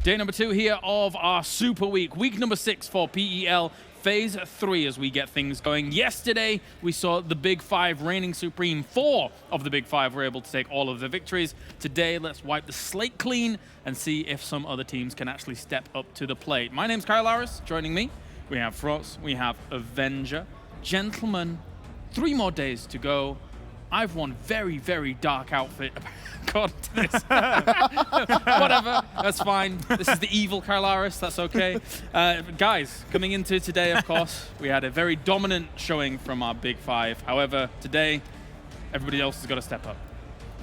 Day number 2 here of our Super Week. Week number 6 for PEL Phase 3 as we get things going. Yesterday, we saw the Big 5 reigning supreme. 4 of the Big 5 were able to take all of the victories. Today, let's wipe the slate clean and see if some other teams can actually step up to the plate. My name's Kylaris. Joining me, we have Frost, we have Avenger. Gentlemen, 3 more days to go. I've one very, very dark outfit according to this. Whatever, that's fine. This is the evil Kylaris, that's okay. Guys, coming into today, of course, we had a very dominant showing from our Big 5. However, today, everybody else has got to step up.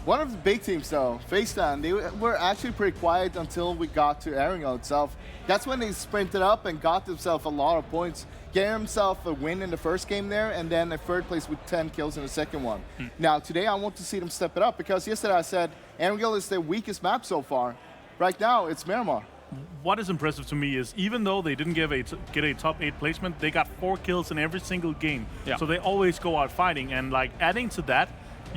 One of the big teams, though, FaZe Clan, they were actually pretty quiet until we got to Erangel itself. That's when they sprinted up and got themselves a lot of points, getting themselves a win in the first game there, and then a 3rd place with 10 kills in the second one. Now, today I want to see them step it up, because yesterday I said Erangel is their weakest map so far. Right now, it's Miramar. What is impressive to me is, even though they didn't get a top 8 placement, they got 4 kills in every single game. Yeah. So they always go out fighting, and like adding to that,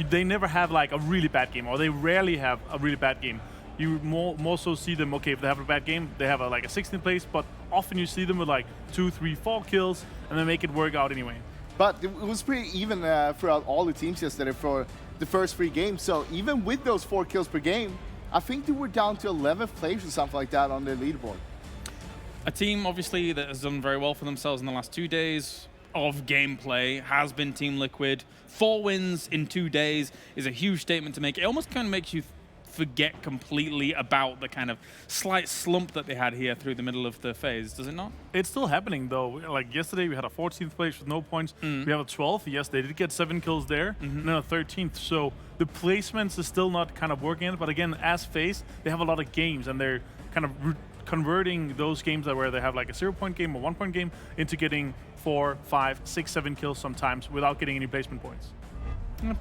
they never have like a really bad game, or they rarely have a really bad game. You more so see them, okay, if they have a bad game, they have like a 16th place, but often you see them with like 2, 3, 4 kills, and they make it work out anyway. But it was pretty even throughout all the teams yesterday for the first 3 games. So even with those 4 kills per game, I think they were down to 11th place or something like that on their leaderboard. A team, obviously, that has done very well for themselves in the last 2 days of gameplay has been Team Liquid. 4 wins in 2 days is a huge statement to make. It almost kind of makes you forget completely about the kind of slight slump that they had here through the middle of the phase, does it not? It's still happening though. Like yesterday we had a 14th place with no points. We have a 12th. Yes, they did get 7 kills there, and then a 13th. So the placements is still not kind of working. But again, as FaZe, they have a lot of games, and they're kind of converting those games where they have like a 0-point game or 1-point game into getting 4, 5, 6, 7 kills sometimes without getting any placement points.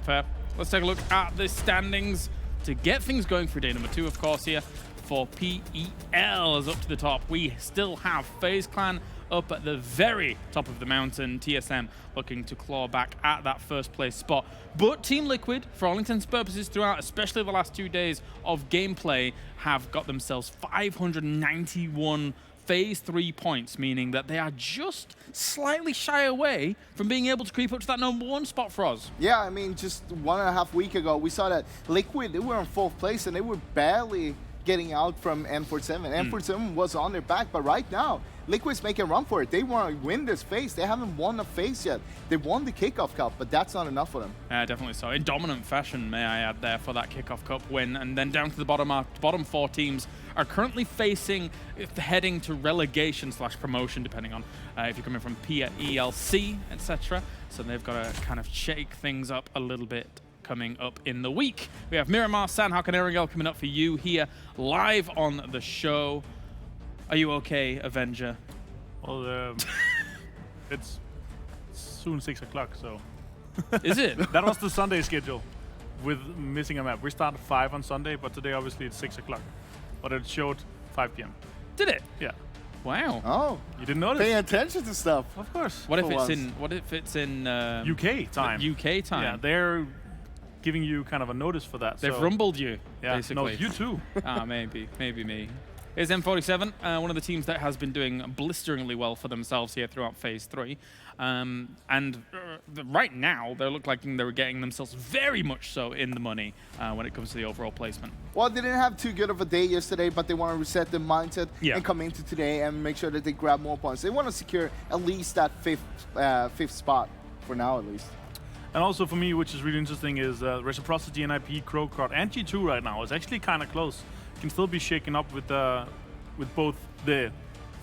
Fair. Let's take a look at the standings to get things going for day number 2, of course, here for PEL. Is up to the top. We still have FaZe Clan up at the very top of the mountain. TSM looking to claw back at that 1st place spot. But Team Liquid, for all intents and purposes throughout, especially the last 2 days of gameplay, have got themselves 591 Phase 3 points, meaning that they are just slightly shy away from being able to creep up to that number 1 spot for us. Yeah, I mean, just 1.5 weeks ago, we saw that Liquid, they were in 4th place, and they were barely getting out from M47. M47 was on their back, but right now, Liquid's making a run for it. They want to win this phase. They haven't won a phase yet. They won the Kickoff Cup, but that's not enough for them. Yeah, definitely so. In dominant fashion, may I add there, for that Kickoff Cup win. And then down to the bottom 4 teams are currently facing, heading to relegation/promotion, depending on if you're coming from PELC, etc. So they've got to kind of shake things up a little bit coming up in the week. We have Miramar, Sanhok, and Erangel coming up for you here live on the show. Are you okay, Avenger? Well, it's soon 6 o'clock, so. Is it? That was the Sunday schedule with missing a map. We start at 5 on Sunday, but today obviously it's 6 o'clock. But it showed 5 p.m. Did it? Yeah. Wow. Oh, you didn't notice? pay attention to stuff. Of course. What if it's in UK time? UK time. Yeah, they're giving you kind of a notice for that. They've rumbled you, yeah, basically. No, you too. Maybe me. Is M47, one of the teams that has been doing blisteringly well for themselves here throughout Phase 3. Right now, they look like they're getting themselves very much so in the money when it comes to the overall placement. Well, they didn't have too good of a day yesterday, but they want to reset their mindset and come into today and make sure that they grab more points. They want to secure at least that 5th spot, for now at least. And also for me, which is really interesting, is Reciprocity, NIP, CrowCrowd, and G2 right now is actually kind of close. Can still be shaken up with both the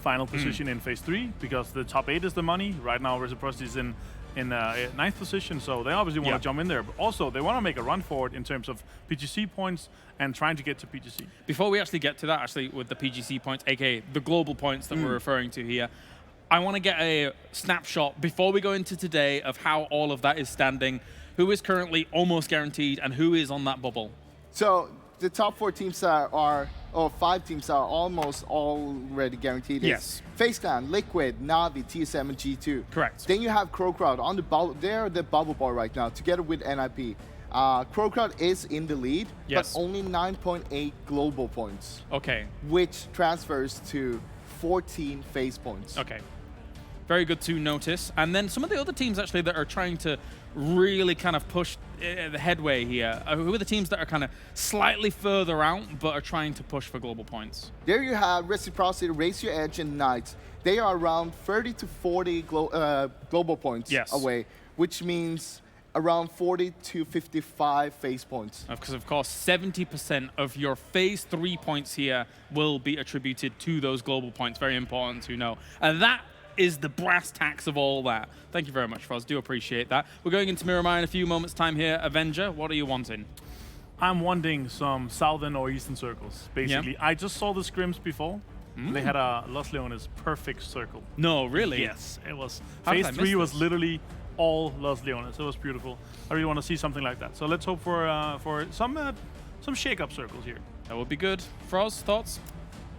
final position in Phase 3, because the top 8 is the money. Right now, Reciprocity is in 9th position, so they obviously want to jump in there. But also, they want to make a run for it in terms of PGC points and trying to get to PGC. Before we actually get to that, with the PGC points, aka the global points that we're referring to here, I want to get a snapshot before we go into today of how all of that is standing, who is currently almost guaranteed, and who is on that bubble. So the top 4 teams or 5 teams are almost already guaranteed. Yes. FaZe Clan, Liquid, Na'Vi, TSM, and G2. Correct. Then you have CrowCrowd on the bubble. They're the bubble boy right now, together with NIP. CrowCrowd is in the lead, Yes. but only 9.8 global points, Okay. which transfers to 14 FaZe points. Okay. Very good to notice. And then some of the other teams actually that are trying to really kind of push the headway here. Who are the teams that are kind of slightly further out but are trying to push for global points? There you have Reciprocity, Raise Your Edge, and Knights. They are around 30 to 40 global points away, which means around 40 to 55 FaZe points. Because, of course, 70% of your Phase 3 points here will be attributed to those global points. Very important to know. And that is the brass tacks of all that. Thank you very much, Foz. Do appreciate that. We're going into Miramar in a few moments' time here. Avenger, what are you wanting? I'm wanting some southern or eastern circles, basically. I just saw the scrims before. They had a Los Leones perfect circle. No, really? Yes, it was. How did I Phase miss 3 was this? literally all Los Leones. It was beautiful. I really want to see something like that. So let's hope for some shake-up circles here. That would be good. Froz, thoughts?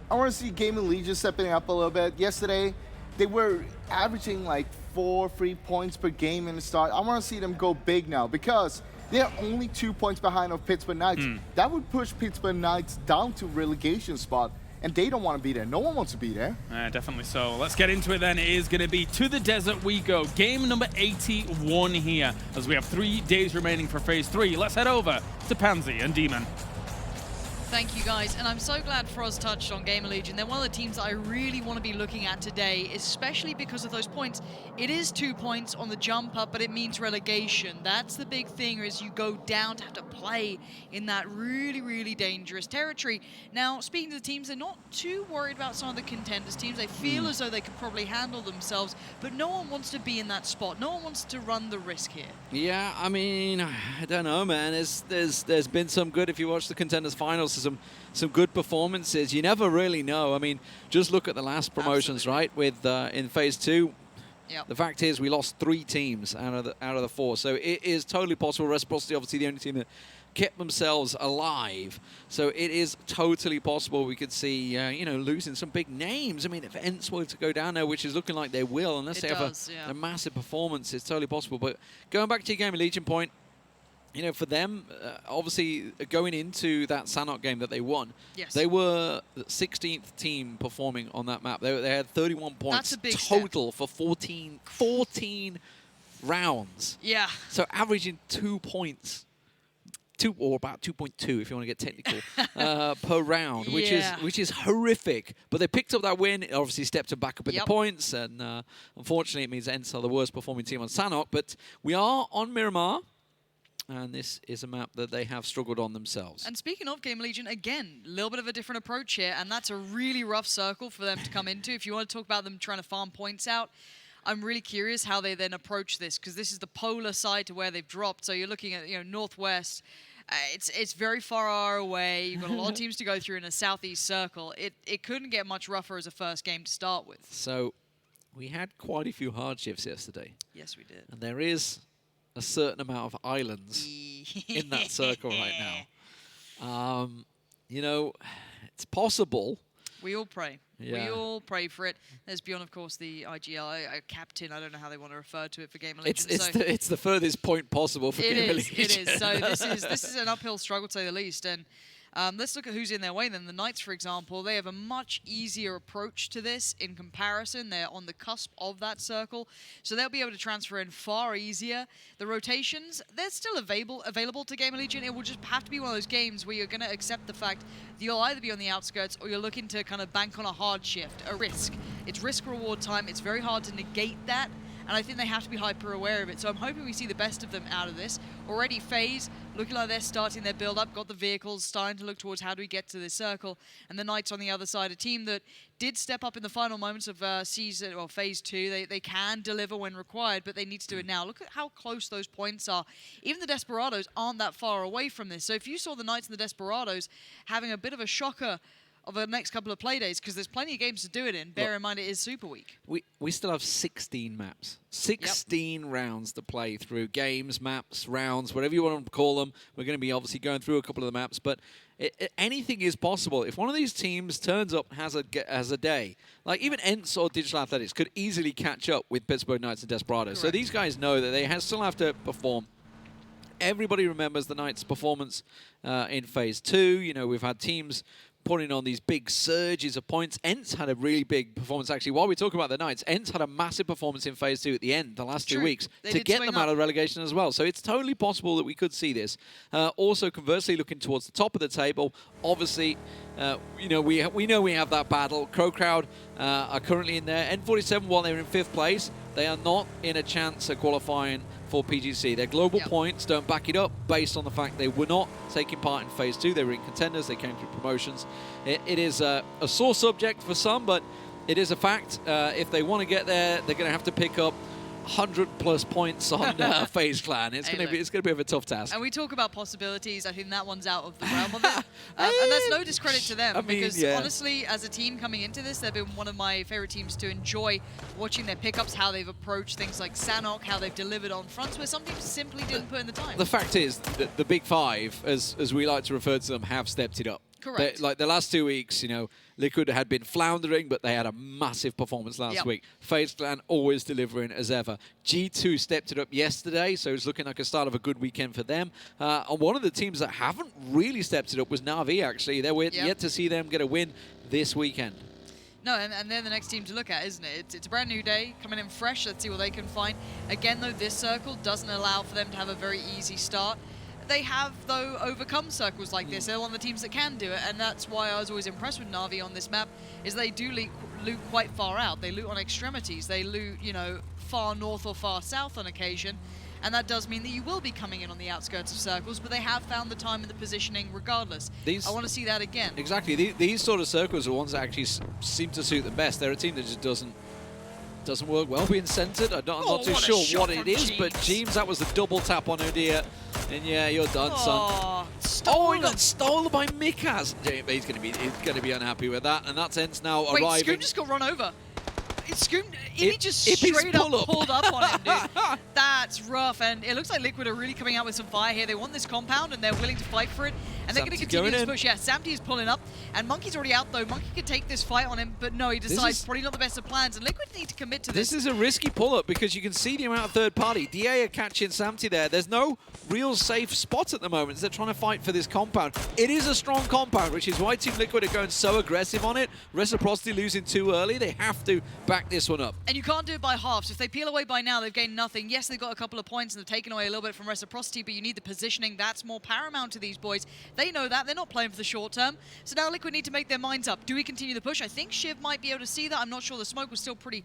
I want to see GamerLegion stepping up a little bit. Yesterday, they were averaging like 4 points per game in the start. I want to see them go big now because they're only 2 points behind of Pittsburgh Knights. That would push Pittsburgh Knights down to relegation spot, and they don't want to be there. No one wants to be there. Definitely so. Let's get into it then. It is going to be To the Desert we go. Game number 81 here, as we have 3 days remaining for Phase 3. Let's head over to Pansy and Demon. Thank you, guys. And I'm so glad Froz touched on GamerLegion. They're one of the teams that I really want to be looking at today, especially because of those points. It is 2 points on the jump up, but it means relegation. That's the big thing, is you go down to have to play in that really, really dangerous territory. Now, speaking to the teams, they're not too worried about some of the contenders teams. They feel as though they could probably handle themselves, but no one wants to be in that spot. No one wants to run the risk here. Yeah, I mean, I don't know, man. There's been some good, if you watch the contenders finals, some good performances. You never really know. I mean, just look at the last promotions, right? With in Phase 2, the fact is we lost 3 teams out of the 4. So it is totally possible. Reciprocity, obviously, the only team that kept themselves alive. So it is totally possible we could see, you know, losing some big names. I mean, if ENCE were to go down there, which is looking like they will, unless they have a massive performance, it's totally possible. But going back to your GamerLegion point, you know, for them, obviously, going into that Sanhok game that they won, they were the 16th team performing on that map. They had 31 points total for 14 rounds. Yeah. So averaging 2 points, or about 2.2 if you want to get technical, per round, which is horrific. But they picked up that win. It obviously stepped them back up in the points, and unfortunately, it means ENCE are the worst performing team on Sanhok. But we are on Miramar. And this is a map that they have struggled on themselves. And speaking of GamerLegion, again, a little bit of a different approach here, and that's a really rough circle for them to come into. If you want to talk about them trying to farm points out, I'm really curious how they then approach this, because this is the polar side to where they've dropped. So you're looking at, you know, northwest. It's very far away. You've got a lot of teams to go through in a southeast circle. It couldn't get much rougher as a first game to start with. So we had quite a few hardships yesterday. Yes, we did. And there is a certain amount of islands in that circle right now. You know, it's possible. We all pray. Yeah. We all pray for it. There's beyond, of course, the IGL captain. I don't know how they want to refer to it for GamerLegion. It's the furthest point possible for GamerLegion. It is. So this is an uphill struggle, to say the least. And let's look at who's in their way then. The Knights, for example, they have a much easier approach to this in comparison. They're on the cusp of that circle, so they'll be able to transfer in far easier. The rotations, they're still available to GamerLegion. It will just have to be one of those games where you're going to accept the fact that you'll either be on the outskirts or you're looking to kind of bank on a hard shift, a risk. It's risk-reward time. It's very hard to negate that. And I think they have to be hyper aware of it. So I'm hoping we see the best of them out of this. Already FaZe looking like they're starting their build up, got the vehicles, starting to look towards how do we get to this circle. And the Knights on the other side, a team that did step up in the final moments of Phase 2. They can deliver when required, but they need to do it now. Look at how close those points are. Even the Desperados aren't that far away from this. So if you saw the Knights and the Desperados having a bit of a shocker of the next couple of play days, because there's plenty of games to do it in. Bear in mind, it is Super Week. We still have 16 maps. 16 rounds to play through. Games, maps, rounds, whatever you want to call them. We're going to be obviously going through a couple of the maps, but anything is possible. If one of these teams turns up, has a day, like even ENCE or Digital Athletics could easily catch up with Pittsburgh Knights and Desperados. So these guys know that they still have to perform everybody remembers the Knights' performance in Phase 2. You know, we've had teams putting on these big surges of points. ENCE had a really big performance, actually. While we talk about the Knights, ENCE had a massive performance in Phase 2 at the end, the last 2 weeks, to get them out of relegation as well. So it's totally possible that we could see this. Also, conversely, looking towards the top of the table, obviously, you know, we know we have that battle. CrowCrowd are currently in there. N47, while they're in 5th place, they are not in a chance of qualifying for PGC. Their global points don't back it up based on the fact they were not taking part in Phase 2. They were in contenders. They came through promotions. It is a sore subject for some, but it is a fact. If they want to get there, they're going to have to pick up 100+ points on FaZe Clan. It's going to be a bit of a tough task. And we talk about possibilities. I think that one's out of the realm of it. And that's no discredit to them, because honestly, as a team coming into this, they've been one of my favorite teams to enjoy watching their pickups, how they've approached things like Sanhok, how they've delivered on fronts where some teams simply didn't put in the time. The fact is that the Big Five, as we like to refer to them, have stepped it up. Correct. Like the last 2 weeks, you know, Liquid had been floundering, but they had a massive performance last week. FaZe Clan always delivering as ever. G2 stepped it up yesterday, so it's looking like a start of a good weekend for them. And one of the teams that haven't really stepped it up was Na'Vi, actually. They're yet to see them get a win this weekend. No, and they're the next team to look at, isn't it? It's a brand new day, coming in fresh. Let's see what they can find. Again, though, this circle doesn't allow for them to have a very easy start. They have, though, overcome circles like this. They're one of the teams that can do it, and that's why I was always impressed with Na'Vi on this map, is they do loot quite far out. They loot on extremities. They loot, you know, far north or far south on occasion, and that does mean that you will be coming in on the outskirts of circles, but they have found the time and the positioning regardless. I want to see that again. Exactly. These sort of circles are ones that actually seem to suit them best. They're a team that just doesn't work well being centered. I'm not too sure what it is, but James, that was the double tap on Udyr. And yeah, you're done, son. Oh, he got stolen by miikaz. He's going to be unhappy with that, and that's ENCE now arriving. Wait, Scoom just got run over. He just straight up pulled up on him, dude. That's rough, and it looks like Liquid are really coming out with some fire here. They want this compound, and they're willing to fight for it, and they're going to continue this push. Yeah, Samty is pulling up, and Monkey's already out, though. Monkey could take this fight on him, but no, he decides probably not the best of plans, and Liquid need to commit to this. This is a risky pull-up, because you can see the amount of third party. DA are catching Samty there. There's no real safe spot at the moment. They're trying to fight for this compound. It is a strong compound, which is why Team Liquid are going so aggressive on it. Reciprocity losing too early. They have to back this one up. And you can't do it by halves. If they peel away by now, they've gained nothing. Yes, they've got a couple of points and they've taken away a little bit from Reciprocity, but you need the positioning. That's more paramount to these boys. They know that. They're not playing for the short term. So now Liquid need to make their minds up. Do we continue the push? I think Shiv might be able to see that. I'm not sure. The smoke was still pretty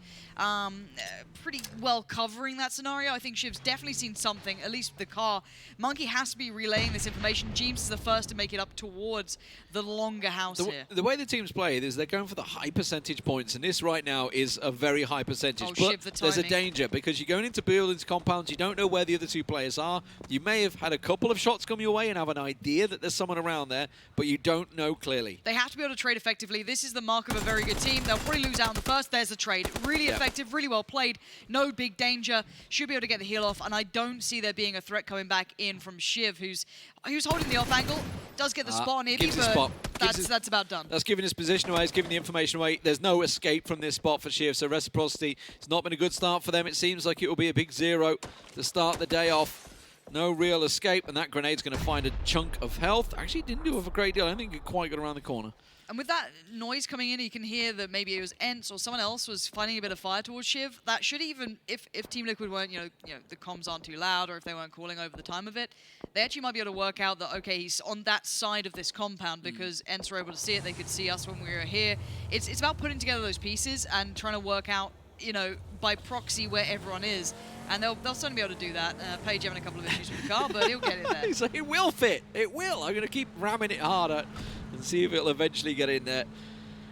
well covering that scenario. I think Shiv's definitely seen something, at least the car. Monkey has to be relaying this information. James is the first to make it up towards the longer house here. The way the teams play is they're going for the high percentage points, and this right now is a very high percentage. But there's a danger, because you're going into buildings, compounds, you don't know where the other two players are. You may have had a couple of shots come your way and have an idea that there's someone around there, but you don't know clearly. They have to be able to trade effectively. This is the mark of a very good team. They'll probably lose out on the first. There's a trade. Really effective, really well played. No big danger. Should be able to get the heal off, and I don't see there being a threat coming back in from Shiv, who's holding the off angle. Does get the spot on Ibby, but that's about done. That's giving his position away. It's giving the information away. There's no escape from this spot for Shiv, so Reciprocity, it's not been a good start for them. It seems like it will be a big 0 to start the day off. No real escape, and that grenade's going to find a chunk of health. Actually, didn't do a great deal. I don't think it quite got around the corner. And with that noise coming in, you can hear that maybe it was ENCE or someone else was finding a bit of fire towards Shiv. That should even, if Team Liquid weren't, you know, the comms aren't too loud, or if they weren't calling over the time of it, they actually might be able to work out that, okay, he's on that side of this compound, because ENCE were able to see it. They could see us when we were here. It's about putting together those pieces and trying to work out, you know, by proxy where everyone is. And they'll certainly be able to do that. Paige having a couple of issues with the car, but he'll get it there. He's like, it will fit. It will. I'm going to keep ramming it harder and see if it'll eventually get in there.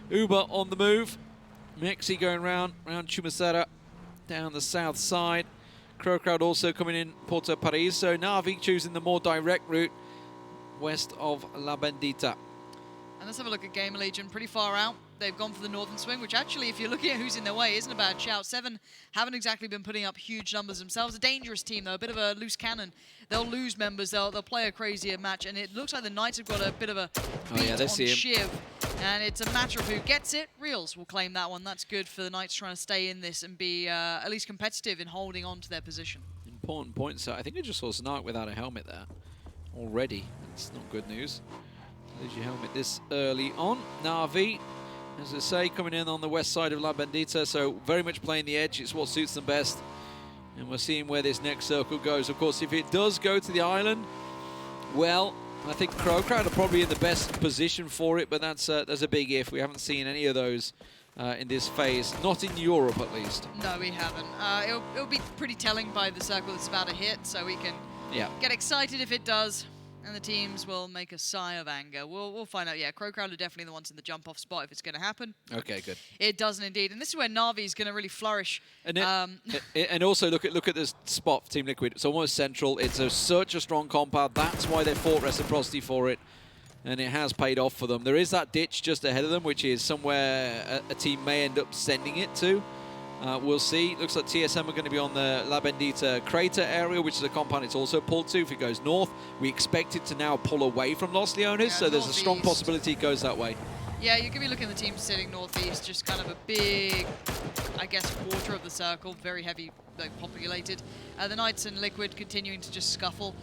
ubah on the move. mxey going round Chumacera down the south side. CrowCrowd also coming in Porto Paris. So Na'Vi choosing the more direct route west of La Bendita. And let's have a look at GamerLegion. Pretty far out. They've gone for the northern swing, which actually, if you're looking at who's in their way, isn't a bad shout. 7 haven't exactly been putting up huge numbers themselves. A dangerous team, though, a bit of a loose cannon. They'll lose members. They'll play a crazier match, and it looks like the Knights have got a bit of a beat on Shiv. And it's a matter of who gets it. Reals will claim that one. That's good for the Knights trying to stay in this and be at least competitive in holding on to their position. important point. So I think I just saw Snark without a helmet there already. That's not good news. Lose your helmet this early on. Na'Vi, as I say, coming in on the west side of La Bandita, so very much playing the edge. It's what suits them best. And we're seeing where this next circle goes. Of course, if it does go to the island, well, I think CrowCrowd are probably in the best position for it, but that's a big if. We haven't seen any of those in this phase, not in Europe at least. No, we haven't. It'll be pretty telling by the circle that's about to hit, so we can get excited if it does, and the teams will make a sigh of anger. We'll find out. Yeah, CrowCrowd are definitely the ones in the jump-off spot if it's going to happen. Okay, good. It doesn't indeed, and this is where Na'Vi is going to really flourish. And, and also look at this spot for Team Liquid. It's almost central. It's such a strong compound. That's why they fought Reciprocity for it, and it has paid off for them. There is that ditch just ahead of them, which is somewhere a team may end up sending it to. We'll see. Looks like TSM are going to be on the La Bendita crater area, which is a compound it's also pulled to if it goes north. We expect it to now pull away from Los Leones, so there's a strong possibility it goes that way. Yeah, you're going to be looking at the team sitting northeast, just kind of a big, I guess, quarter of the circle, very heavy, populated. The Knights and Liquid continuing to just scuffle.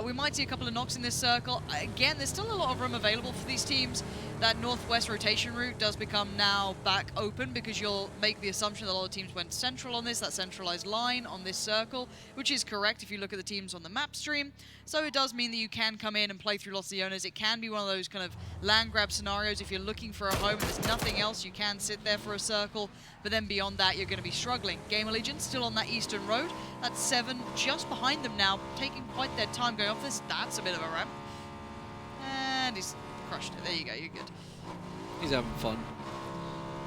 We might see a couple of knocks in this circle. Again, there's still a lot of room available for these teams. That northwest rotation route does become now back open because you'll make the assumption that a lot of teams went central on this, that centralized line on this circle, which is correct if you look at the teams on the map stream. So it does mean that you can come in and play through Los Leones. It can be one of those kind of land grab scenarios. If you're looking for a home and there's nothing else, you can sit there for a circle. But then beyond that, you're going to be struggling. GamerLegion still on that eastern road. That's 7 just behind them now, taking quite their time going off this. That's a bit of a ramp. And he's crushed it. There you go, you're good. He's having fun.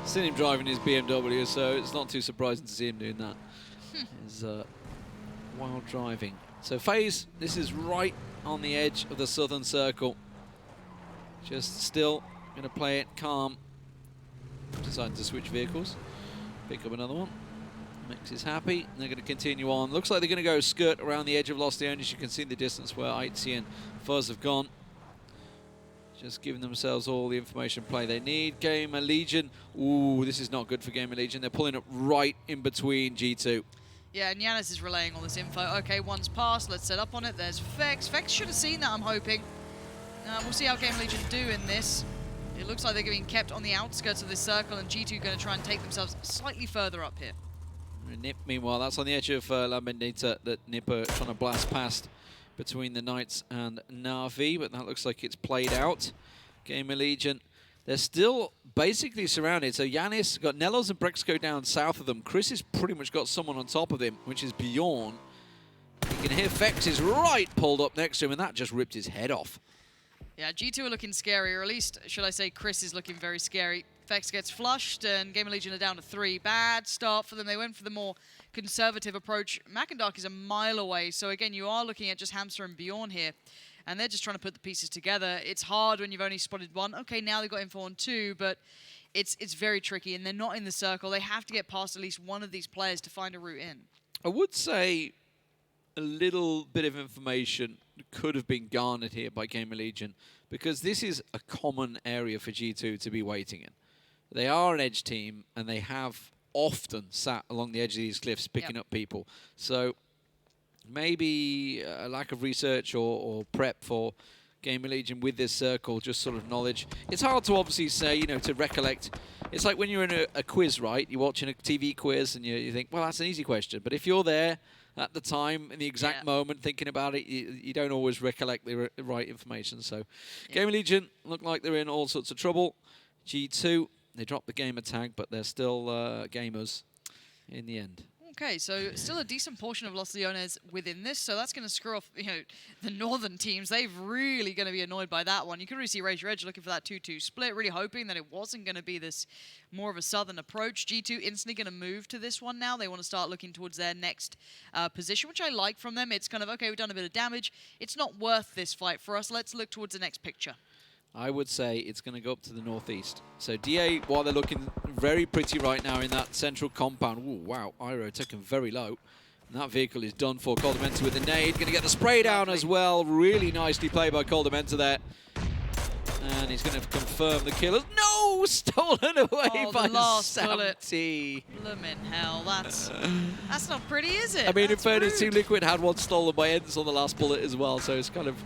Seen him driving his BMW, so it's not too surprising to see him doing that. He's wild driving. So FaZe, this is right on the edge of the southern circle. Just still going to play it calm. Deciding to switch vehicles. Pick up another one. Mix is happy. And they're going to continue on. Looks like they're going to go skirt around the edge of Los Leones. You can see in the distance where Aitzy and Fuzz have gone. Just giving themselves all the information play they need. GamerLegion. Ooh, this is not good for GamerLegion. They're pulling up right in between G2. Yeah, and Yannis is relaying all this info. Okay, one's passed. Let's set up on it. There's Vex. Vex should have seen that, I'm hoping. We'll see how GamerLegion do in this. It looks like they're being kept on the outskirts of this circle, and G2 going to try and take themselves slightly further up here. Nip, meanwhile, that's on the edge of La Bendita that Nip are trying to blast past between the Knights and Na'Vi, but that looks like it's played out. GamerLegion, they're still basically surrounded. So Yannis got NELLOZ and Braexco down south of them. Chris has pretty much got someone on top of him, which is Bjorn. You can hear Vex is right pulled up next to him, and that just ripped his head off. Yeah, G2 are looking scary, or at least, should I say, Chris is looking very scary. Vex gets flushed, and GamerLegion are down to 3. Bad start for them. They went for the more conservative approach. mxey is a mile away, so again, you are looking at just Hamster and Bjorn here, and they're just trying to put the pieces together. It's hard when you've only spotted 1. Okay, now they've got info on 2, but it's very tricky, and they're not in the circle. They have to get past at least one of these players to find a route in. I would say a little bit of information could have been garnered here by GamerLegion, because this is a common area for G2 to be waiting in. They are an edge team, and they have often sat along the edge of these cliffs picking up people. So maybe a lack of research or prep for GamerLegion with this circle, just sort of knowledge. It's hard to obviously say, you know, to recollect. It's like when you're in a quiz, right? You're watching a TV quiz, and you think, well, that's an easy question. But if you're there at the time, in the exact moment, thinking about it, you don't always recollect the right information. So GamerLegion look like they're in all sorts of trouble. G2, they dropped the gamer tag, but they're still gamers in the end. Okay, so still a decent portion of Los Leones within this, so that's going to screw off, you know, the northern teams. They're really going to be annoyed by that one. You can really see Raise Your Edge looking for that 2-2 split, really hoping that it wasn't going to be this more of a southern approach. G2 instantly going to move to this one now. They want to start looking towards their next position, which I like from them. It's kind of, okay, we've done a bit of damage. It's not worth this fight for us. Let's look towards the next picture. I would say it's going to go up to the northeast. So DA, while they're looking very pretty right now in that central compound. Ooh, wow, Iroh taken very low. And that vehicle is done for. Coldamenta with the nade. Going to get the spray down as well. Really nicely played by Coldamenta there. And he's going to confirm the killers. No! Stolen away by the last bullet. SIMSY. Bloomin' hell, that's not pretty, is it? I mean, in That's fairness, rude. Team Liquid had one stolen by ENCE on the last bullet as well, so it's kind of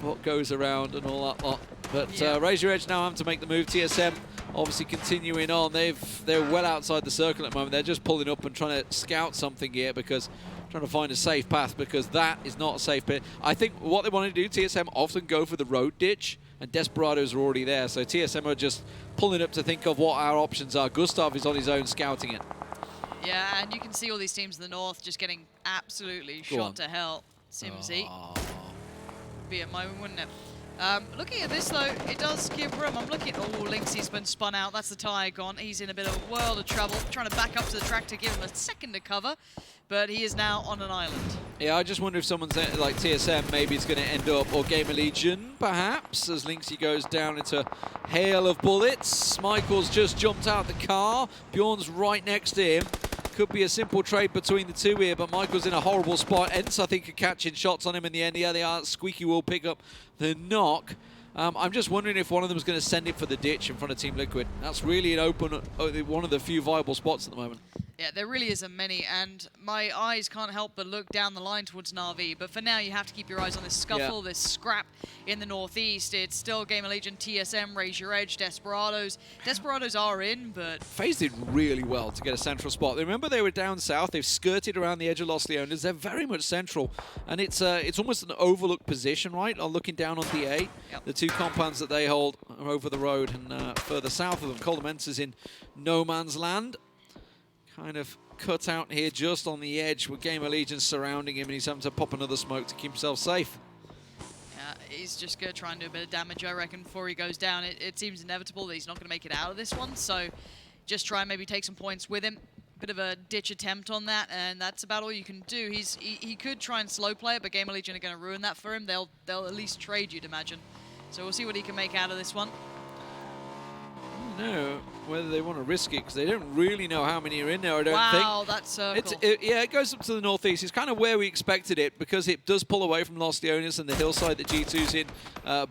what goes around and all that lot. But Yeah. Raise Your Edge now having to make the move. TSM obviously continuing on. They're well outside the circle at the moment. They're just pulling up and trying to scout something here because trying to find a safe path, because that is not a safe pit. I think what they want to do, TSM often go for the road ditch, and Desperados are already there. So TSM are just pulling up to think of what our options are. Gustav is on his own scouting it. Yeah, and you can see all these teams in the north just getting absolutely Go on. shot to hell. SIMSY. Oh. Be a moment, wouldn't it? Looking at this, though, it does give room. I'm looking at... Oh, Lynxie's been spun out. That's the tire gone. He's in a bit of a world of trouble. Trying to back up to the track to give him a second to cover. But he is now on an island. Yeah, I just wonder if someone's like TSM maybe it's going to end up, or GamerLegion perhaps, as Lynxie goes down into a hail of bullets. Michael's just jumped out the car. Bjorn's right next to him. Could be a simple trade between the two here, but Michael's in a horrible spot. ENCE, I think, are catching shots on him in the end. Yeah, they are. Squeaky will pick up the knock. I'm just wondering if one of them is going to send it for the ditch in front of Team Liquid. That's really an open, one of the few viable spots at the moment. Yeah, there really isn't many, and my eyes can't help but look down the line towards Na'Vi. But for now, you have to keep your eyes on this scuffle, this scrap in the northeast. It's still GamerLegion, TSM, Raise Your Edge, Desperados. Desperados are in, but... FaZe did really well to get a central spot. Remember, they were down south. They've skirted around the edge of Los Leones. They're very much central, and it's almost an overlooked position, right? Or looking down on DA. Yep. The two compounds that they hold are over the road, and further south of them, Coldaments is in no man's land. Kind of cut out here just on the edge with GamerLegion surrounding him, and he's having to pop another smoke to keep himself safe. Yeah, he's just going to try and do a bit of damage, I reckon, before he goes down. It seems inevitable that he's not going to make it out of this one, so just try and maybe take some points with him. Bit of a ditch attempt on that, and that's about all you can do. He could try and slow play it, but GamerLegion are going to ruin that for him. They'll at least trade, you'd imagine. So we'll see what he can make out of this one. I don't know whether they want to risk it, because they don't really know how many are in there, I don't think. Wow, that circle. Yeah, it goes up to the northeast. It's kind of where we expected it, because it does pull away from Los Leones and the hillside that G2's in,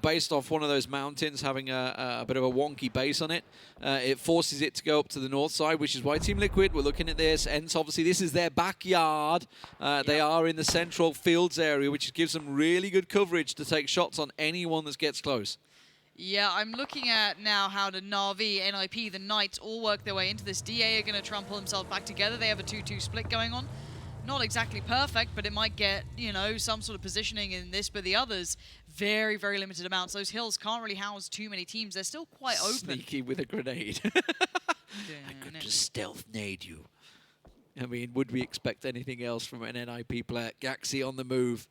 based off one of those mountains having a bit of a wonky base on it. It forces it to go up to the north side, which is why Team Liquid, we're looking at this. ENCE, obviously, this is their backyard. They are in the central fields area, which gives them really good coverage to take shots on anyone that gets close. Yeah, I'm looking at now how the Na'Vi, NIP, the Knights all work their way into this. DA are going to try and pull themselves back together. They have a 2-2 split going on. Not exactly perfect, but it might get, you know, some sort of positioning in this, but the others, very, very limited amounts. Those hills can't really house too many teams. They're still quite open. Sneaky with a grenade. I could just stealth nade you. I mean, would we expect anything else from an NIP player? Gaxi on the move.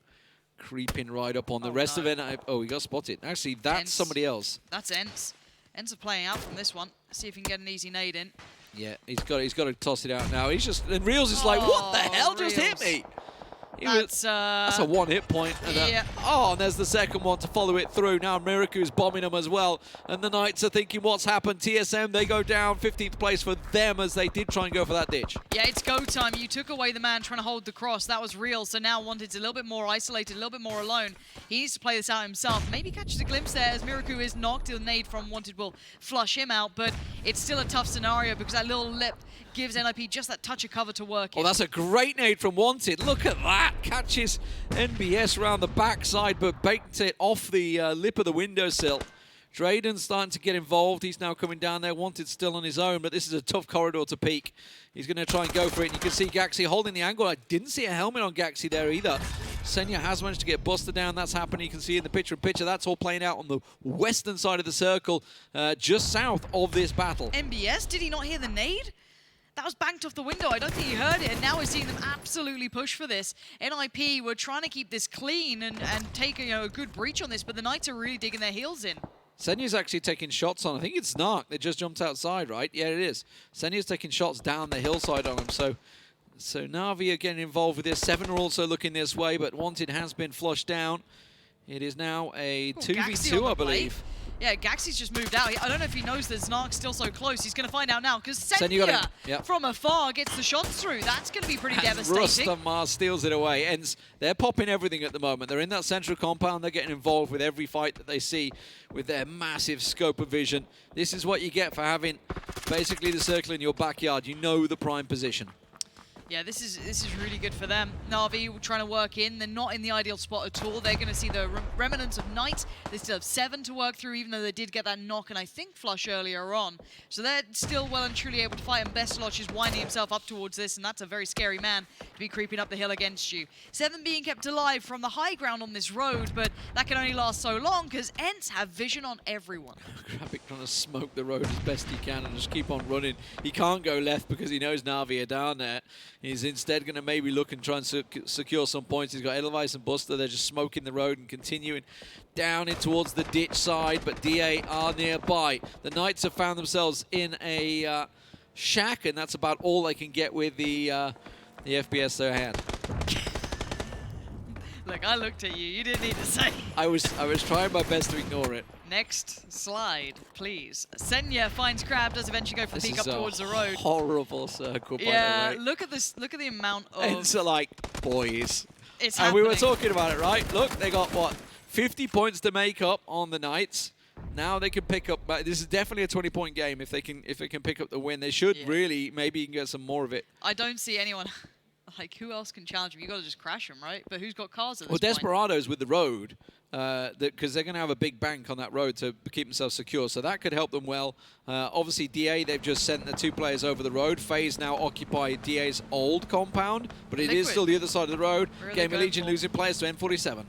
Creeping right up on the rest of it. Oh, he got spotted. Actually, that's ENCE. somebody else. That's ENCE. ENCE are playing out from this one. See if he can get an easy nade in. Yeah, he's got to toss it out now. He's just, and Reels is like, what the hell just hit me? That's a one hit point. And yeah. Oh, and there's the second one to follow it through. Now Miraku's bombing them as well. And the Knights are thinking, what's happened? TSM, they go down. 15th place for them as they did try and go for that ditch. Yeah, it's go time. You took away the man trying to hold the cross. That was real. So now Wanted's a little bit more isolated, a little bit more alone. He needs to play this out himself. Maybe catches a glimpse there as Miraku is knocked. A nade from Wanted will flush him out. But it's still a tough scenario because that little lip gives NIP just that touch of cover to work in. Oh, that's a great nade from Wanted. Look at that. Catches NBS around the backside, but baked it off the lip of the windowsill. Drayden's starting to get involved. He's now coming down there. Wanted still on his own, but this is a tough corridor to peek. He's going to try and go for it. And you can see Gaxi holding the angle. I didn't see a helmet on Gaxi there either. Senya has managed to get busted down. That's happening. You can see in the picture-in-picture. That's all playing out on the western side of the circle, just south of this battle. NBS, did he not hear the nade? That was banked off the window. I don't think he heard it, and now we're seeing them absolutely push for this. NIP were trying to keep this clean and take a good breach on this, but the Knights are really digging their heels in. Senya's actually taking shots on, I think it's Narc. They just jumped outside, right? Yeah, it is. Senya's taking shots down the hillside on him, so Na'Vi are getting involved with this. 7 are also looking this way, but Wanted has been flushed down. It is now a 2v2, I believe. Yeah, Gaxy's just moved out. I don't know if he knows that Znark's still so close. He's going to find out now, because Senya from afar gets the shots through. That's going to be pretty devastating. Rustanmar steals it away. ENCE, they're popping everything at the moment. They're in that central compound. They're getting involved with every fight that they see with their massive scope of vision. This is what you get for having basically the circle in your backyard. You know the prime position. Yeah, this is really good for them. Na'Vi trying to work in. They're not in the ideal spot at all. They're going to see the remnants of Knight. They still have 7 to work through, even though they did get that knock and I think flush earlier on. So they're still well and truly able to fight, and BestLodge is winding himself up towards this, and that's a very scary man to be creeping up the hill against you. 7 being kept alive from the high ground on this road, but that can only last so long because ENCE have vision on everyone. Krabic trying to smoke the road as best he can and just keep on running. He can't go left because he knows Na'Vi are down there. He's instead going to maybe look and try and secure some points. He's got Edelweiss and Buster. They're just smoking the road and continuing down in towards the ditch side, but DA are nearby. The Knights have found themselves in a shack, and that's about all they can get with the FPS their hand. Look, I looked at you. You didn't need to say. I was trying my best to ignore it. Next slide, please. Senya finds Crab, does eventually go for the peek up towards the road. Horrible circle, by the way. Yeah, look at this. Look at the amount of... ENCE are like, boys. It's and happening. we were talking about it, right? Look, they got, what, 50 points to make up on the Knights. Now they can pick up... This is definitely a 20-point game if they can pick up the win. They should really maybe get some more of it. I don't see anyone... Like, who else can challenge him? You got to just crash him, right? But who's got cars at this Well, point? Desperado's with the road, because they're going to have a big bank on that road to keep themselves secure, so that could help them well. Obviously, DA, they've just sent the 2 players over the road. FaZe now occupy DA's old compound, but it is still the other side of the road. Really GamerLegion losing players to N47.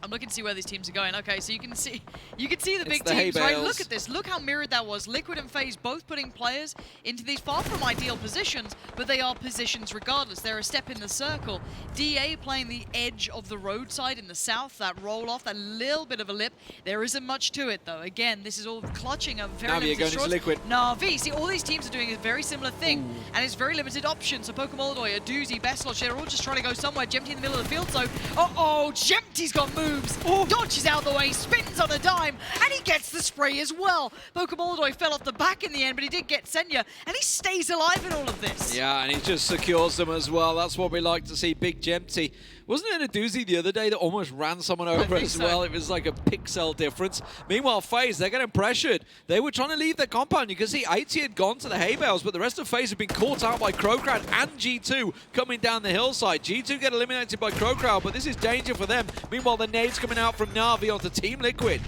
I'm looking to see where these teams are going. Okay, so you can see the big the teams, hay right? bales. Look at this. Look how mirrored that was. Liquid and FaZe both putting players into these far from ideal positions, but they are positions regardless. They're a step in the circle. DA playing the edge of the roadside in the south, that roll off, that little bit of a lip. There isn't much to it, though. Again, this is all clutching a very Na'Vi limited going into Liquid. Na'Vi, see, all these teams are doing a very similar thing, and it's very limited options. So Pokemoldoy, a doozy, BestLodge, they're all just trying to go somewhere. Jempty in the middle of the field, so uh-oh, Jempty's got moves. Dodges out the way, spins on a dime, and he gets the spray as well. Pokemoldoy fell off the back in the end, but he did get Senya, and he stays alive in all of this. Yeah, and he just secures them as well. That's what we like to see. Big Jempty. Wasn't it a doozy the other day that almost ran someone over as well? It was like a pixel difference. Meanwhile, FaZe, they're getting pressured. They were trying to leave their compound. You can see Aitzy had gone to the hay bales, but the rest of FaZe have been caught out by CrowCrowd and G2 coming down the hillside. G2 get eliminated by CrowCrowd, but this is danger for them. Meanwhile, the nades coming out from Na'Vi onto Team Liquid.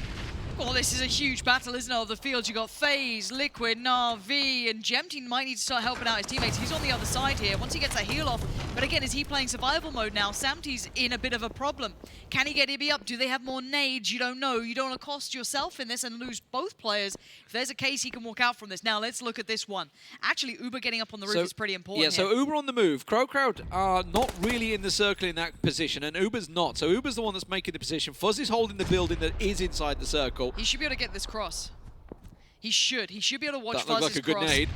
Well, this is a huge battle, isn't it, of the field. You got FaZe, Liquid, Na'Vi, and Jempty might need to start helping out his teammates. He's on the other side here once he gets that heal off. But again, is he playing survival mode now? Samty's in a bit of a problem. Can he get Ibby up? Do they have more nades? You don't know. You don't want to cost yourself in this and lose both players. If there's a case, he can walk out from this. Now, let's look at this one. Actually, ubah getting up on the roof is pretty important. Yeah, so ubah on the move. CrowCrowd are not really in the circle in that position, and ubah's not. So ubah's the one that's making the position. Fuzzy's holding the building that is inside the circle. He should be able to get this cross. He should. He should be able to watch That looked Fuzz's like a good cross. nade.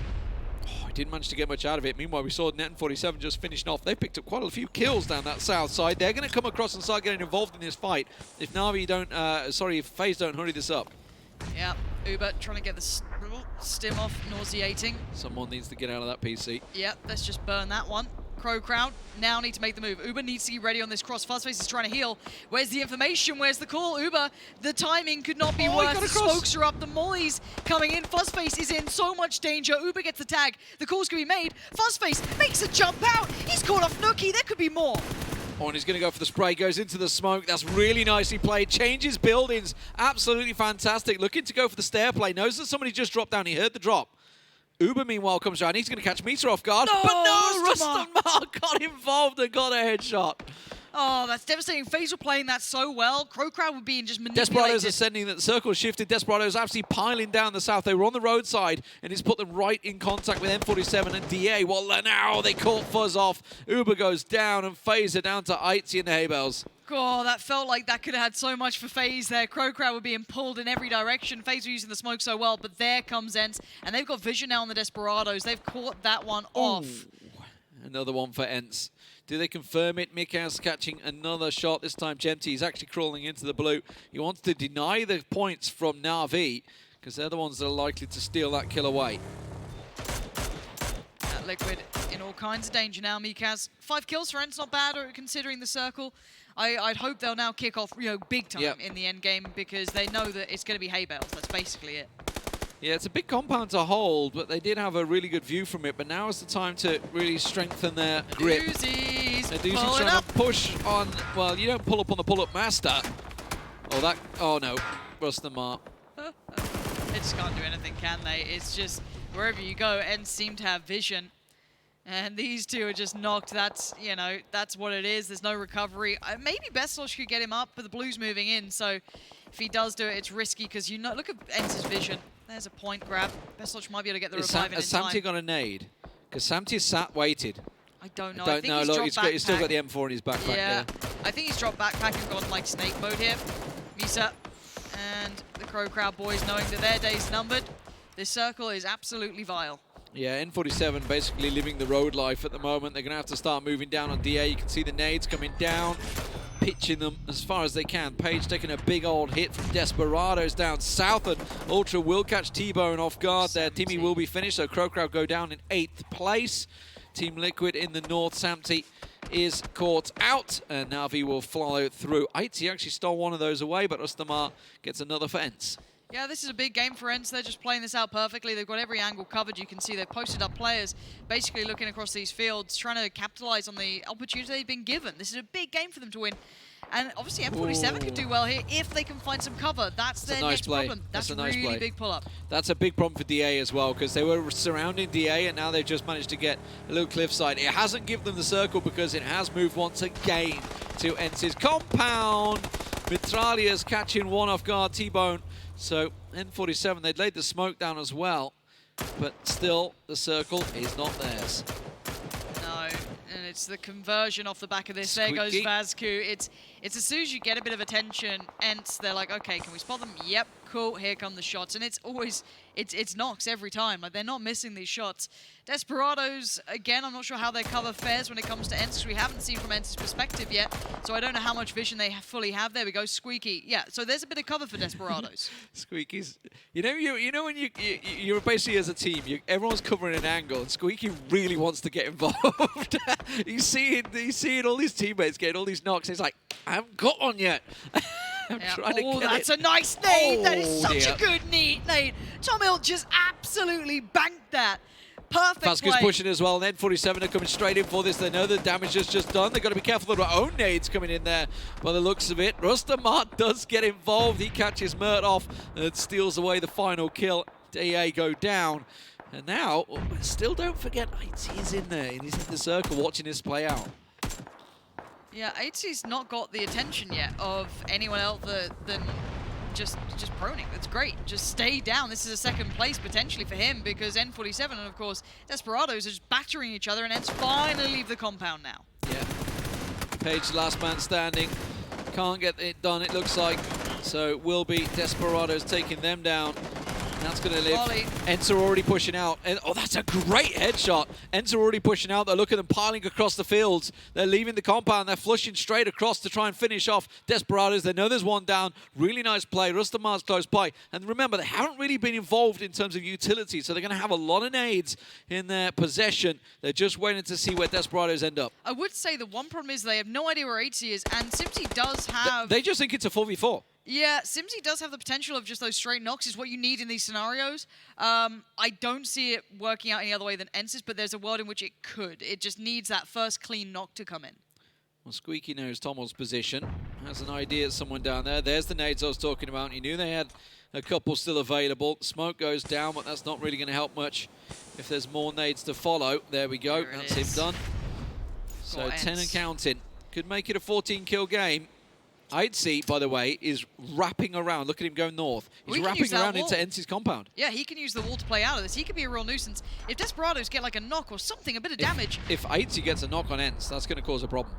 Oh, he didn't manage to get much out of it. Meanwhile, we saw Net47 just finishing off. They picked up quite a few kills down that south side. They're going to come across and start getting involved in this fight if Na'Vi don't, if FaZe don't hurry this up. Yeah, ubah trying to get the stim off, nauseating. Someone needs to get out of that PC. Yeah, let's just burn that one. CrowCrowd now need to make the move. ubah needs to get ready on this cross. Fuzzface is trying to heal. Where's the information? Where's the call? ubah, the timing could not be worse. The smokes are up. The mollies coming in. Fuzzface is in so much danger. ubah gets the tag. The call's going to be made. Fuzzface makes a jump out. He's caught off NOOKIE. There could be more. Oh, and he's going to go for the spray, goes into the smoke. That's really nicely played. Changes buildings. Absolutely fantastic. Looking to go for the stair play. Knows that somebody just dropped down. He heard the drop. ubah, meanwhile, comes around. He's going to catch Mitra off guard. No, but no, Rustanmar Rustanmar got involved and got a headshot. Oh, that's devastating. FaZe were playing that so well. CrowCrowd were being just manipulated. Desperado's ascending, the circle shifted. Desperado's absolutely piling down the south. They were on the roadside, and it's put them right in contact with N47 and DA. Well, now they caught Fuzz off. ubah goes down, and FaZe are down to Aitzy in the hay bales. Oh, that felt like that could have had so much for FaZe there. CrowCrowd were being pulled in every direction. FaZe were using the smoke so well, but there comes ENCE, and they've got vision now on the Desperados. They've caught that one off. Another one for ENCE. Do they confirm it? miikaz catching another shot. This time Genty is actually crawling into the blue. He wants to deny the points from Na'Vi because they're the ones that are likely to steal that kill away. Liquid in all kinds of danger now, miikaz. 5 kills for ENCE, not bad considering the circle. I'd hope they'll now kick off, big time in the end game because they know that it's going to be hay bales. That's basically it. Yeah, it's a big compound to hold, but they did have a really good view from it. But now is the time to really strengthen their grip. Doozy's trying to push on. Well, you don't pull up on the pull-up master. Oh no, Rustanmar. They just can't do anything, can they? It's just wherever you go, ENCE seem to have vision. And these two are just knocked. That's, that's what it is. There's no recovery. Maybe BeautflDeath could get him up, but the blue's moving in. So if he does do it, it's risky because look at ENCE's vision. There's a point grab. BeautflDeath might be able to get the revive in time. Has SIMSY got a nade? Because SIMSY sat waited. I don't know. I think he's still got the M4 in his backpack. Yeah, I think he's dropped backpack and gone like snake mode here. Misa and the CrowCrowd boys knowing that their day's numbered. This circle is absolutely vile. Yeah, N47 basically living the road life at the moment. They're going to have to start moving down on DA. You can see the nades coming down, pitching them as far as they can. Page taking a big old hit from DESPERADO's down south, and Ultra will catch T-Bone off guard there. Timmy will be finished, so CrowCrowd go down in 8th place. Team Liquid in the north. SIMSY is caught out, and Na'Vi will follow through. Aitzy actually stole one of those away, but Rustanmar gets another for ENCE. Yeah, this is a big game for ENCE. They're just playing this out perfectly. They've got every angle covered. You can see they've posted up players basically looking across these fields, trying to capitalize on the opportunity they've been given. This is a big game for them to win. And obviously N47 could do well here if they can find some cover. That's their next problem. That's a nice really big pull-up. That's a big problem for DA as well, because they were surrounding DA and now they've just managed to get a little cliffside. It hasn't given them the circle because it has moved once again to ENCE's compound. Mitraleius catching one off guard, T-Bone. So N47, they'd laid the smoke down as well, but still the circle is not theirs. No, and it's the conversion off the back of this. There goes Vazku. It's as soon as you get a bit of attention, ENCE, they're like, okay, can we spot them? Yep, cool, here come the shots. And it's always, it's knocks every time. Like, they're not missing these shots. DESPERADO's, again, I'm not sure how their cover fares when it comes to ENCE. We haven't seen from ENCE's perspective yet, so I don't know how much vision they fully have. There we go, SKUIJKE. Yeah, so there's a bit of cover for DESPERADO's. SKUIJKE's, you know when you're basically as a team, everyone's covering an angle, and SKUIJKE really wants to get involved. you see all these teammates getting all these knocks. He's like, I haven't got one yet. That's a nice nade. That is such a good nade. TomiL just absolutely banked that. Perfect Vazku's play. pushing as well, and N47 are coming straight in for this. They know the damage is just done. They've got to be careful of their own nades coming in there by the looks of it. Rustanmar does get involved. He catches Mert off and steals away the final kill. DA go down. And now, still don't forget, Aitzy is in there, and he's in the circle watching this play out. Yeah, Aitzy's not got the attention yet of anyone else than just proning. That's great. Just stay down. This is a second place potentially for him because N47 and, of course, DESPERADO's are just battering each other, and ENCE finally leave the compound now. Yeah. Page last man standing. Can't get it done, it looks like. So it will be DESPERADO's taking them down. That's going to live. Volley. ENCE are already pushing out. And, oh, that's a great headshot. ENCE are already pushing out. They're looking at them piling across the fields. They're leaving the compound. They're flushing straight across to try and finish off DESPERADO's. They know there's one down. Really nice play. Rustanmar's close by. And remember, they haven't really been involved in terms of utility, so they're going to have a lot of nades in their possession. They're just waiting to see where DESPERADO's end up. I would say the one problem is they have no idea where Aitzy is, and SIMSY does have... They just think it's a 4v4. Yeah, SIMSY does have the potential of just those straight knocks is what you need in these scenarios. I don't see it working out any other way than ENCE's, but there's a world in which it could. It just needs that first clean knock to come in. Well, SKUIJKE knows TomiL's position. Has an idea of someone down there. There's the nades I was talking about. He knew they had a couple still available. Smoke goes down, but that's not really going to help much if there's more nades to follow. There we go. That's him done. So 10 and counting. Could make it a 14-kill game. Aitzy, by the way, is wrapping around. Look at him going north. He's wrapping around into ENCE's compound. Yeah, he can use the wall to play out of this. He could be a real nuisance. If DESPERADO's get like a knock or something, a bit of damage. If Aitzy gets a knock on ENCE, that's going to cause a problem.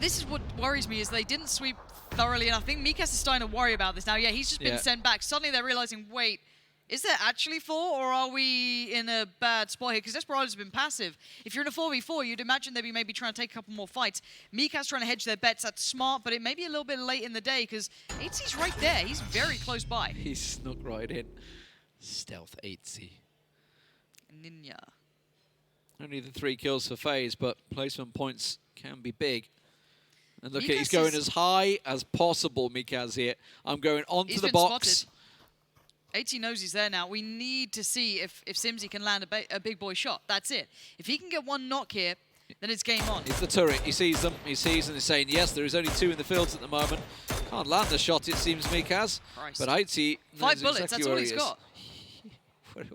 This is what worries me, is they didn't sweep thoroughly, and I think miikaz is starting to worry about this now. Yeah, he's just been sent back. Suddenly they're realizing, wait, Is there actually 4, or are we in a bad spot here? Because Desperado's been passive. If you're in a 4v4, you'd imagine they'd be maybe trying to take a couple more fights. miikaz trying to hedge their bets. That's smart, but it may be a little bit late in the day because Aitzy's right there. He's very close by. He snuck right in. Stealth Aitzy. Ninja. Only the 3 kills for FaZe, but placement points can be big. And look, miikaz he's going as high as possible, miikaz here. I'm going onto He's the been box. spotted. Aitzy knows he's there now. We need to see if SIMSY can land a big boy shot. That's it. If he can get 1 knock here, then it's game on. It's the turret. He sees them. He sees and he's saying, yes, there is only 2 in the fields at the moment. Can't land the shot, it seems, miikaz. Christ. But Aitzy 5 bullets, exactly that's all where he's he is. got.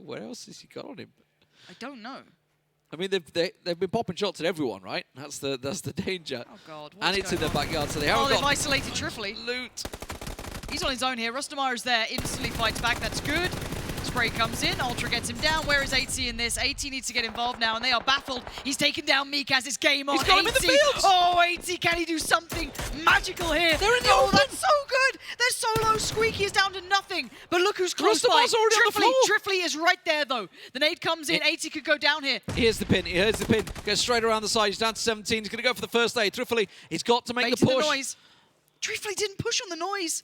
What else has he got on him? I don't know. I mean, they've been popping shots at everyone, right? That's the danger. Oh, God. And it's in their backyard, so they haven't they've got isolated TRYFFEli. loot. He's on his own here. Rustanmar is there, instantly fights back. That's good. Spray comes in. Ultra gets him down. Where is Aitzy in this? Aitzy needs to get involved now, and they are baffled. He's taken down miikaz. It's game on. He's got him in the field. Oh, Aitzy, can he do something magical here? They're in the Oh, open. that's so good. They're so low. SKUIJKE is down to nothing. But look who's close by. Rustanmar's already on the floor. TRYFFEli is right there, though. The nade comes in. Aitzy could go down here. Here's the pin. Here's the pin. Goes straight around the side. He's down to 17. He's going to go for the first aid. TRYFFEli, he's got to make Baiting the push. noise. TRYFFEli didn't push on the noise.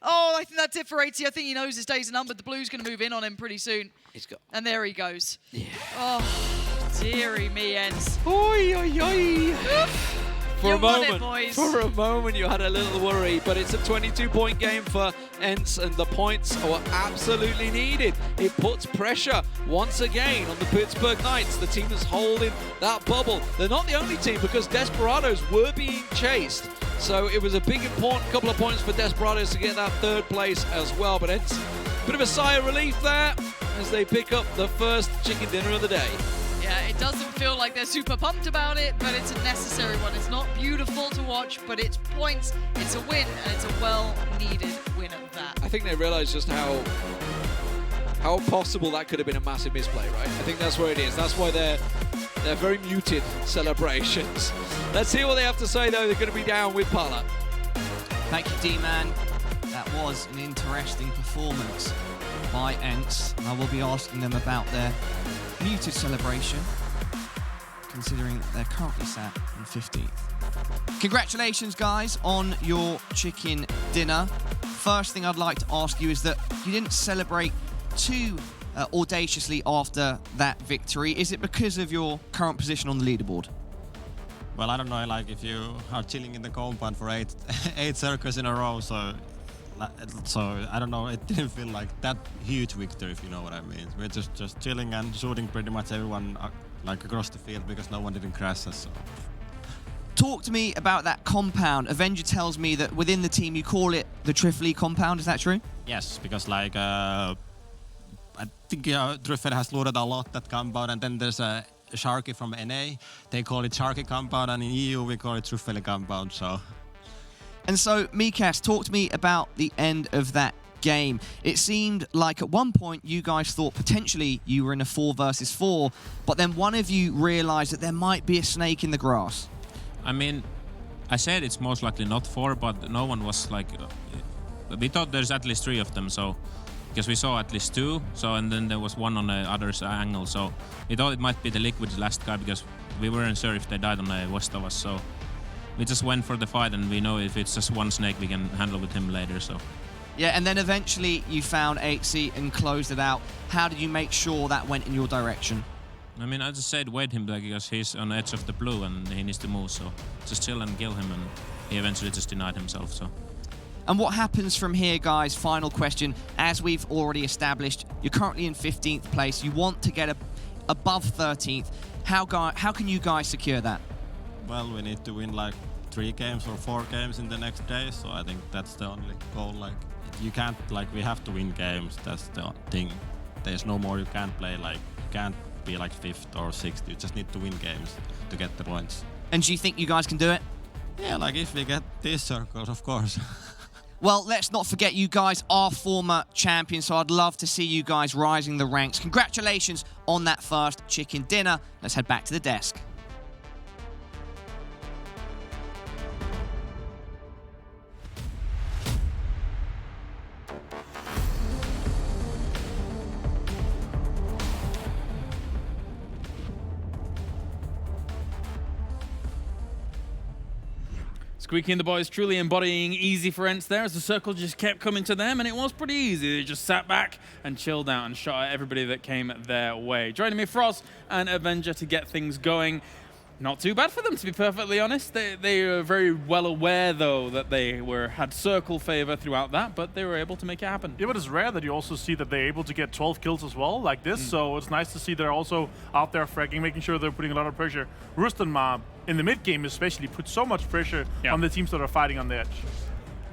Oh, I think that's it for Aitzy. I think he knows his days are numbered. The Blue's going to move in on him pretty soon. He's got. And there he goes. Yeah. Oh, dearie me, ENCE. Oi, oi, oi. For You a won it, moment, boys. for a moment, you had a little worry, but it's a 22-point game for ENCE, and the points were absolutely needed. It puts pressure once again on the Pittsburgh Knights. The team is holding that bubble. They're not the only team because Desperados were being chased. So it was a big, important couple of points for Desperados to get that 3rd place as well. But ENCE, a bit of a sigh of relief there as they pick up the first chicken dinner of the day. Yeah, it doesn't feel like they're super pumped about it, but it's a necessary one. It's not beautiful to watch, but it's points, it's a win, and it's a well-needed win at that. I think they realize just how possible that could have been a massive misplay, right? I think that's where it is. That's why they're very muted celebrations. Let's hear what they have to say, though. They're going to be down with Pala. Thank you, D-Man. That was an interesting performance by ENCE. I will be asking them about their muted celebration, considering that they're currently sat in 15th. Congratulations, guys, on your chicken dinner. First thing I'd like to ask you is that you didn't celebrate too audaciously after that victory. Is it because of your current position on the leaderboard? Well, I don't know, like if you are chilling in the compound for eight circles in a row, so I don't know, it didn't feel like that huge victory, if you know what I mean. We're just chilling and shooting pretty much everyone like across the field because no one didn't crash us. So. Talk to me about that compound. Avenger tells me that within the team you call it the TRYFFEli compound. Is that true? Yes, because like I think TRYFFEli has looted a lot that compound, and then there's a Sharky from NA. They call it Sharky compound, and in EU we call it TRYFFEli compound. So. And so, miikaz, talk to me about the end of that game. It seemed like at one point you guys thought potentially you were in a 4 versus 4, but then one of you realized that there might be a snake in the grass. I mean, I said it's most likely not 4, but no one was like... we thought there's at least 3 of them, so... Because we saw at least 2, so and then there was 1 on the other angle, so we thought it might be the Liquid's last guy because we weren't sure if they died on the west of us, so... We just went for the fight, and we know if it's just 1 snake, we can handle with him later, so... Yeah, and then eventually you found Aitzy and closed it out. How did you make sure that went in your direction? I mean, I just said wait him because he's on the edge of the blue and he needs to move, so just chill and kill him, and he eventually just denied himself, so... And what happens from here, guys? Final question. As we've already established, you're currently in 15th place. You want to get above 13th. How can you guys secure that? Well, we need to win like 3 games or 4 games in the next day, so I think that's the only goal. Like, you can't, like, we have to win games. That's the thing. There's no more you can't play. Like, you can't be like 5th or 6th. You just need to win games to get the points. And do you think you guys can do it? Yeah, like if we get these circles, of course. Well, let's not forget you guys are former champions, so I'd love to see you guys rising the ranks. Congratulations on that first chicken dinner. Let's head back to the desk. SKUIJKE and the boys truly embodying easy for ENCE there as the circle just kept coming to them, and it was pretty easy. They just sat back and chilled out and shot at everybody that came their way. Joining me, Froz and Avenger to get things going. Not too bad for them, to be perfectly honest. They were very well aware, though, that they had circle favor throughout that, but they were able to make it happen. Yeah, but it's rare that you also see that they're able to get 12 kills as well, like this. So it's nice to see they're also out there fragging, making sure they're putting a lot of pressure. Rustanmar, in the mid game especially, put so much pressure on the teams that are fighting on the edge.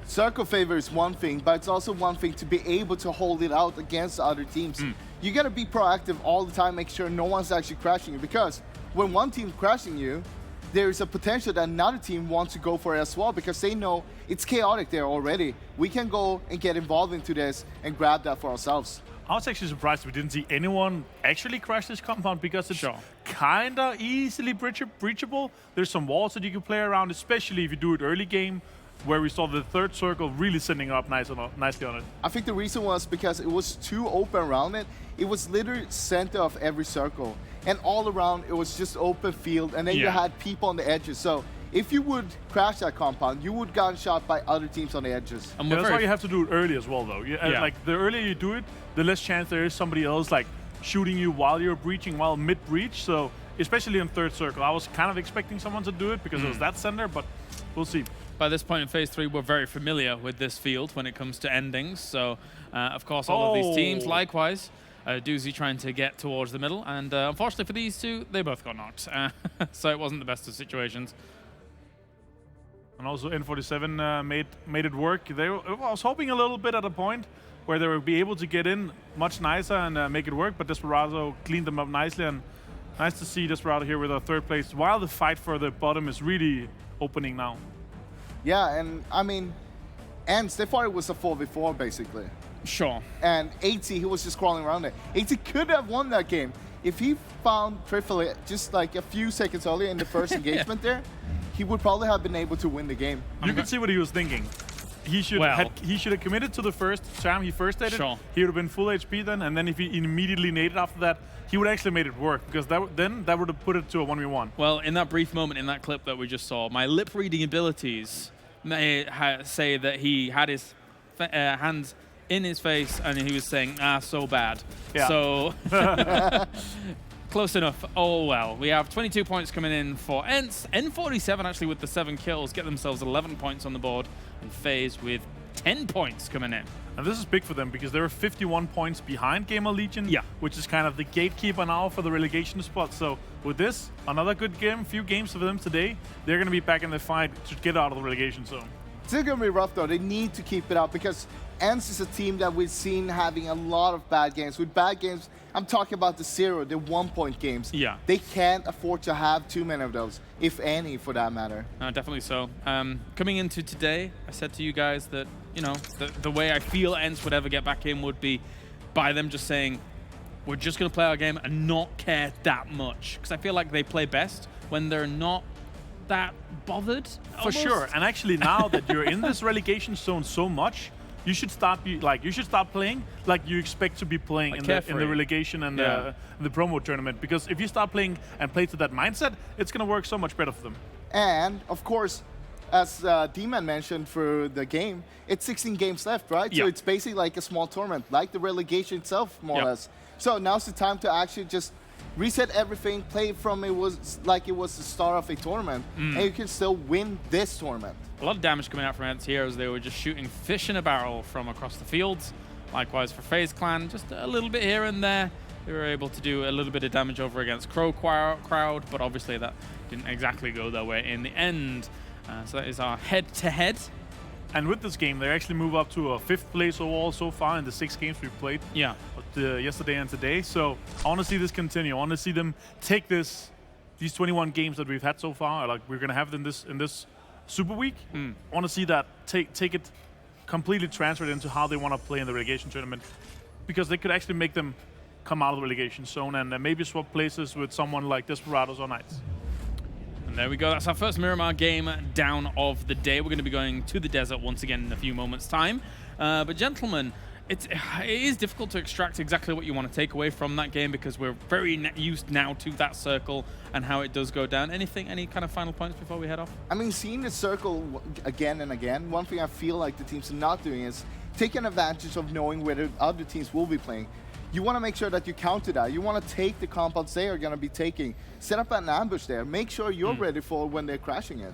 Circle favor is one thing, but it's also one thing to be able to hold it out against other teams. You got to be proactive all the time, make sure no one's actually crashing you, because when one team crashing you, there's a potential that another team wants to go for it as well, because they know it's chaotic there already. We can go and get involved into this and grab that for ourselves. I was actually surprised we didn't see anyone actually crash this compound, because it's kind of easily breachable. There's some walls that you can play around, especially if you do it early game, where we saw the third circle really sending up nicely on it. I think the reason was because it was too open around it. It was literally center of every circle. And all around, it was just open field, and then you had people on the edges. So if you would crash that compound, you would gotten shot by other teams on the edges. And that's why you have to do it early as well, though. Like, the earlier you do it, the less chance there is somebody else like shooting you while you're breaching, while mid-breach. So especially in third circle, I was kind of expecting someone to do it because it was that center, but we'll see. By this point in Phase 3, we're very familiar with this field when it comes to endings. So, of course, all of these teams, likewise. Doozy trying to get towards the middle, and unfortunately for these two, they both got knocked. So it wasn't the best of situations. And also N47 made it work. I was hoping a little bit at a point where they would be able to get in much nicer and make it work, but DESPERADO cleaned them up nicely, and nice to see DESPERADO here with our third place, while the fight for the bottom is really opening now. Yeah, and I mean, ENCE, they thought it was a 4v4 basically. Sure. And Aitzy, he was just crawling around it. Aitzy could have won that game if he found TRYFFELI just like a few seconds earlier in the first engagement there. He would probably have been able to win the game. You could see what he was thinking. He should have committed to the first time he first did it. Sure. He would have been full HP then, and then if he immediately naded after that, he would actually made it work, because then that would have put it to a 1v1. Well, in that brief moment in that clip that we just saw, my lip reading abilities may say that he had his hands in his face and he was saying, so bad. Yeah. So, close enough. Oh well. We have 22 points coming in for ENCE. N47 actually with the 7 kills get themselves 11 points on the board, and FaZe with 10 points coming in. And this is big for them because they're 51 points behind GamerLegion, which is kind of the gatekeeper now for the relegation spot. So with this, another good game, few games for them today, they're going to be back in the fight to get out of the relegation zone. It's going to be rough though. They need to keep it up because ENCE is a team that we've seen having a lot of bad games. With bad games, I'm talking about the 1-point games. Yeah. They can't afford to have too many of those, if any, for that matter. Definitely so. Coming into today, I said to you guys that, you know, the way I feel ENCE would ever get back in would be by them just saying, we're just going to play our game and not care that much. Because I feel like they play best when they're not that bothered. For sure. And actually now that you're in this relegation zone so much, you should start playing like you expect to be playing in the relegation and the promo tournament. Because if you start playing and play to that mindset, it's going to work so much better for them. And of course, as D-Man mentioned for the game, it's 16 games left, right? So it's basically like a small tournament, like the relegation itself, more or less. So now's the time to actually just reset everything, play from it was like it was the start of a tournament, and you can still win this tournament. A lot of damage coming out from ENCE here as they were just shooting fish in a barrel from across the fields. Likewise for FaZe Clan, just a little bit here and there. They were able to do a little bit of damage over against CrowCrowd, but obviously that didn't exactly go their way in the end. So that is our head-to-head. And with this game, they actually move up to a 5th place overall so far in the 6 games we've played. Yeah. Yesterday and today. So I want to see this continue. I want to see them take these 21 games that we've had so far, like we're gonna have in this Super Week. I want to see that take it completely transferred into how they want to play in the relegation tournament, because they could actually make them come out of the relegation zone and maybe swap places with someone like DESPERADO or NighTz. And there we go. That's our first Miramar game down of the day. We're going to be going to the desert once again in a few moments' time. But gentlemen, it is difficult to extract exactly what you want to take away from that game because we're very used now to that circle and how it does go down. Any kind of final points before we head off? I mean, seeing the circle again and again, one thing I feel like the teams are not doing is taking advantage of knowing where the other teams will be playing. You want to make sure that you counter that. You want to take the compounds they are going to be taking. Set up an ambush there. Make sure you're ready for when they're crashing it.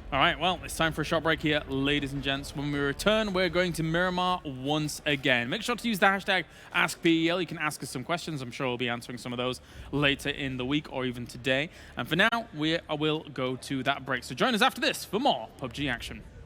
All right, well, it's time for a short break here, ladies and gents. When we return, we're going to Miramar once again. Make sure to use the hashtag AskPEL. You can ask us some questions. I'm sure we'll be answering some of those later in the week or even today. And for now, we will go to that break. So join us after this for more PUBG action.